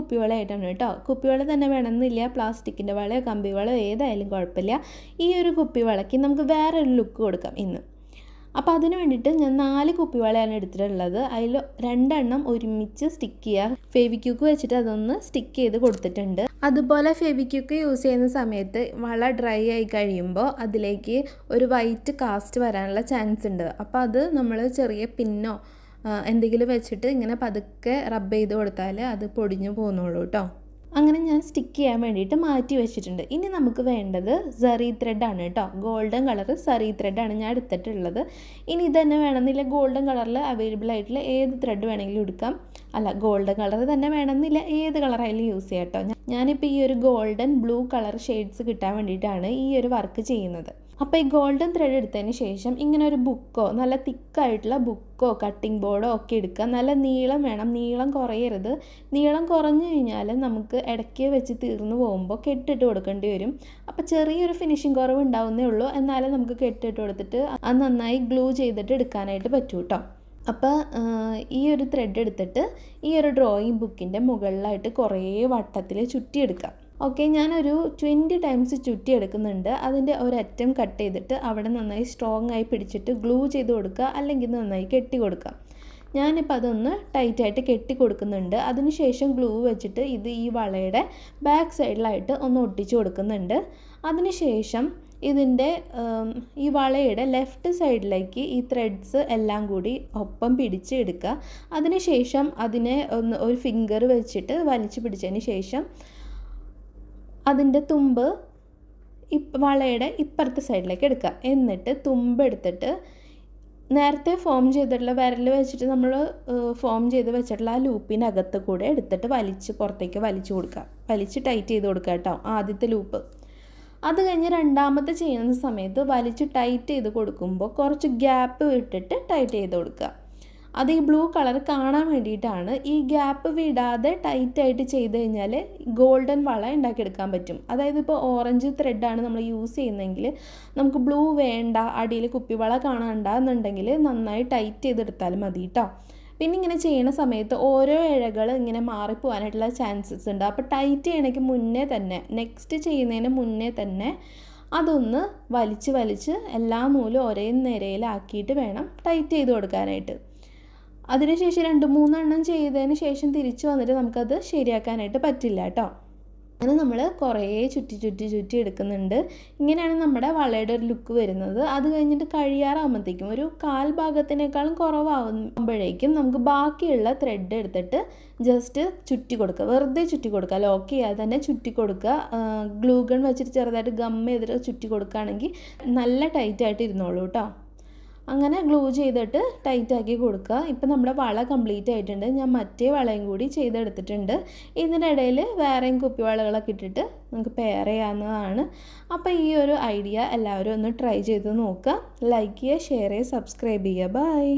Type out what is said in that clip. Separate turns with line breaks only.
കുപ്പിവളയായിട്ടാണ് കേട്ടോ. കുപ്പിവള തന്നെ വേണമെന്നില്ല, പ്ലാസ്റ്റിക്കിൻ്റെ വളയോ കമ്പി വളയോ ഏതായാലും കുഴപ്പമില്ല. ഈ ഒരു കുപ്പിവളയ്ക്ക് നമുക്ക് വേറൊരു ലുക്ക് കൊടുക്കാം ഇന്ന്. അപ്പോൾ അതിന് വേണ്ടിയിട്ട് ഞാൻ 4 കുപ്പിവളയാണ് എടുത്തിട്ടുള്ളത്. അതിൽ 2 എണ്ണം ഒരുമിച്ച് സ്റ്റിക്ക് ചെയ്യുക. ഫെവിക്വിക്ക് വെച്ചിട്ട് അതൊന്ന് സ്റ്റിക്ക് ചെയ്ത് കൊടുത്തിട്ടുണ്ട്. അതുപോലെ ഫെവിക്വിക്ക് യൂസ് ചെയ്യുന്ന സമയത്ത് വള ഡ്രൈ ആയി കഴിയുമ്പോൾ അതിലേക്ക് ഒരു വൈറ്റ് കാസ്റ്റ് വരാനുള്ള ചാൻസ് ഉണ്ട്. അപ്പോൾ അത് നമ്മൾ ചെറിയ പിന്നോ എന്തെങ്കിലും വെച്ചിട്ട് ഇങ്ങനെ പതുക്കെ റബ്ബ് ചെയ്ത് കൊടുത്താൽ അത് പൊടിഞ്ഞു പോകുന്നുള്ളൂ കേട്ടോ. അങ്ങനെ ഞാൻ സ്റ്റിക്ക് ചെയ്യാൻ വേണ്ടിയിട്ട് മാറ്റി വെച്ചിട്ടുണ്ട്. ഇനി നമുക്ക് വേണ്ടത് സറി ത്രെഡാണ് കേട്ടോ. ഗോൾഡൻ കളർ സറി ത്രെഡാണ് ഞാൻ എടുത്തിട്ടുള്ളത്. ഇനി ഇതന്നെ വേണമെന്നില്ല, ഗോൾഡൻ കളറിൽ അവൈലബിൾ ആയിട്ടുള്ള ഏത് ത്രെഡ് വേണമെങ്കിലും എടുക്കാം. അല്ല, ഗോൾഡൻ കളർ തന്നെ വേണമെന്നില്ല, ഏത് കളറായാലും യൂസ് ചെയ്യാം കേട്ടോ. ഞാനിപ്പോൾ ഈ ഒരു ഗോൾഡൻ ബ്ലൂ കളർ ഷെയ്ഡ്സ് കിട്ടാൻ വേണ്ടിയിട്ടാണ് ഈ ഒരു വർക്ക് ചെയ്യുന്നത്. അപ്പോൾ ഈ ഗോൾഡൻ ത്രെഡ് എടുത്തതിന് ശേഷം ഇങ്ങനെ ഒരു ബുക്കോ നല്ല തിക്കായിട്ടുള്ള ബുക്കോ കട്ടിംഗ് ബോർഡോ ഒക്കെ എടുക്കുക. നല്ല നീളം വേണം, നീളം കുറയരുത്. നീളം കുറഞ്ഞു കഴിഞ്ഞാൽ നമുക്ക് ഇടയ്ക്ക് വെച്ച് തീർന്നു പോകുമ്പോൾ കെട്ടിട്ട് കൊടുക്കേണ്ടി വരും. അപ്പോൾ ചെറിയൊരു ഫിനിഷിങ് കുറവ് ഉണ്ടാവുന്നേ ഉള്ളൂ, എന്നാലും നമുക്ക് കെട്ടിട്ട് കൊടുത്തിട്ട് അത് നന്നായി ഗ്ലൂ ചെയ്തിട്ട് എടുക്കാനായിട്ട് പറ്റും കേട്ടോ. അപ്പോൾ ഈ ഒരു ത്രെഡ് എടുത്തിട്ട് ഈ ഒരു ഡ്രോയിങ് ബുക്കിൻ്റെ മുകളിലായിട്ട് കുറേ വട്ടത്തിൽ ചുറ്റിയെടുക്കാം. ഓക്കെ, ഞാനൊരു 20 ടൈംസ് ചുറ്റി എടുക്കുന്നുണ്ട്. അതിൻ്റെ ഒരറ്റം കട്ട് ചെയ്തിട്ട് അവിടെ നന്നായി സ്ട്രോങ് ആയി പിടിച്ചിട്ട് ഗ്ലൂ ചെയ്ത് കൊടുക്കുക, അല്ലെങ്കിൽ നന്നായി കെട്ടി കൊടുക്കാം. ഞാനിപ്പോൾ അതൊന്ന് ടൈറ്റായിട്ട് കെട്ടി കൊടുക്കുന്നുണ്ട്. അതിനുശേഷം ഗ്ലൂ വെച്ചിട്ട് ഇത് ഈ വളയുടെ ബാക്ക് സൈഡിലായിട്ട് ഒന്ന് ഒട്ടിച്ചു കൊടുക്കുന്നുണ്ട്. അതിനുശേഷം ഇതിൻ്റെ ഈ വളയുടെ ലെഫ്റ്റ് സൈഡിലേക്ക് ഈ ത്രെഡ്സ് എല്ലാം കൂടി ഒപ്പം പിടിച്ച് എടുക്കുക. അതിനുശേഷം അതിനെ ഒരു ഫിംഗർ വെച്ചിട്ട് വലിച്ചു പിടിച്ചതിന് ശേഷം അതിൻ്റെ തുമ്പ് വളയുടെ ഇപ്പുറത്തെ സൈഡിലേക്ക് എടുക്കുക. എന്നിട്ട് തുമ്പ് എടുത്തിട്ട് നേരത്തെ ഫോം ചെയ്തിട്ടുള്ള വിരൽ വെച്ചിട്ട് നമ്മൾ ഫോം ചെയ്ത് വെച്ചിട്ടുള്ള ആ ലൂപ്പിനകത്ത് കൂടെ എടുത്തിട്ട് പുറത്തേക്ക് വലിച്ചു കൊടുക്കുക. വലിച്ച് ടൈറ്റ് ചെയ്ത് കൊടുക്കുക കേട്ടോ, ആദ്യത്തെ ലൂപ്പ്. അത് കഴിഞ്ഞ് രണ്ടാമത്തെ ചെയ്യുന്ന സമയത്ത് വലിച്ച് ടൈറ്റ് ചെയ്ത് കൊടുക്കുമ്പോൾ കുറച്ച് ഗ്യാപ്പ് വിട്ടിട്ട് ടൈറ്റ് ചെയ്ത് കൊടുക്കുക. അത് ഈ ബ്ലൂ കളർ കാണാൻ വേണ്ടിയിട്ടാണ്. ഈ ഗ്യാപ്പ് വിടാതെ ടൈറ്റായിട്ട് ചെയ്ത് കഴിഞ്ഞാൽ ഗോൾഡൻ വള ഉണ്ടാക്കിയെടുക്കാൻ പറ്റും. അതായത് ഇപ്പോൾ ഓറഞ്ച് ത്രെഡാണ് നമ്മൾ യൂസ് ചെയ്യുന്നതെങ്കിൽ നമുക്ക് ബ്ലൂ വേണ്ട, അടിയിൽ കുപ്പിവള കാണണ്ട എന്നുണ്ടെങ്കിൽ നന്നായി ടൈറ്റ് ചെയ്തെടുത്താലും മതി കേട്ടോ. പിന്നെ ഇങ്ങനെ ചെയ്യുന്ന സമയത്ത് ഓരോ ഇഴകൾ ഇങ്ങനെ മാറിപ്പോകാനായിട്ടുള്ള ചാൻസസ് ഉണ്ട്. അപ്പോൾ ടൈറ്റ് ചെയ്യണമെങ്കിൽ മുന്നേ തന്നെ, നെക്സ്റ്റ് ചെയ്യുന്നതിന് മുന്നേ തന്നെ അതൊന്ന് വലിച്ച് എല്ലാ നൂലും ഒരേ നിരയിലാക്കിയിട്ട് വേണം ടൈറ്റ് ചെയ്ത് കൊടുക്കാനായിട്ട്. അതിനുശേഷം 2-3 എണ്ണം ചെയ്തതിന് ശേഷം തിരിച്ചു വന്നിട്ട് നമുക്കത് ശരിയാക്കാനായിട്ട് പറ്റില്ല കേട്ടോ. അങ്ങനെ നമ്മൾ കുറേ ചുറ്റി എടുക്കുന്നുണ്ട്. ഇങ്ങനെയാണ് നമ്മുടെ വളയുടെ ഒരു ലുക്ക് വരുന്നത്. അത് കഴിഞ്ഞിട്ട് കഴിയാറാകുമ്പോഴത്തേക്കും ഒരു 1/4 ഭാഗത്തിനേക്കാളും കുറവാകുമ്പോഴേക്കും നമുക്ക് ബാക്കിയുള്ള ത്രെഡ് എടുത്തിട്ട് ജസ്റ്റ് ചുറ്റി കൊടുക്കുക. വെറുതെ ചുറ്റി കൊടുക്കുക, ലോക്ക് ചെയ്യാതെ തന്നെ ചുറ്റി കൊടുക്കുക. ഗ്ലൂ ഗൺ വെച്ചിട്ട് ചെറുതായിട്ട് ഗം ചെയ്തിട്ട് ചുറ്റി കൊടുക്കുകയാണെങ്കിൽ നല്ല ടൈറ്റായിട്ട് ഇരുന്നോളൂ കേട്ടോ. അങ്ങനെ ഗ്ലൂ ചെയ്തിട്ട് ടൈറ്റാക്കി കൊടുക്കുക. ഇപ്പം നമ്മുടെ വള കംപ്ലീറ്റ് ആയിട്ടുണ്ട്. ഞാൻ മറ്റേ വളയും കൂടി ചെയ്തെടുത്തിട്ടുണ്ട്. ഇതിൻ്റെ ഇടയിൽ വേറെയും കുപ്പിവളകളൊക്കെ ഇട്ടിട്ട് നമുക്ക് പെയർ ചെയ്യാവുന്നതാണ്. അപ്പോൾ ഈ ഒരു ഐഡിയ എല്ലാവരും ഒന്ന് ട്രൈ ചെയ്ത് നോക്കുക. ലൈക്ക് ചെയ്യുക, ഷെയർ ചെയ്യുക, സബ്സ്ക്രൈബ് ചെയ്യുക. ബൈ.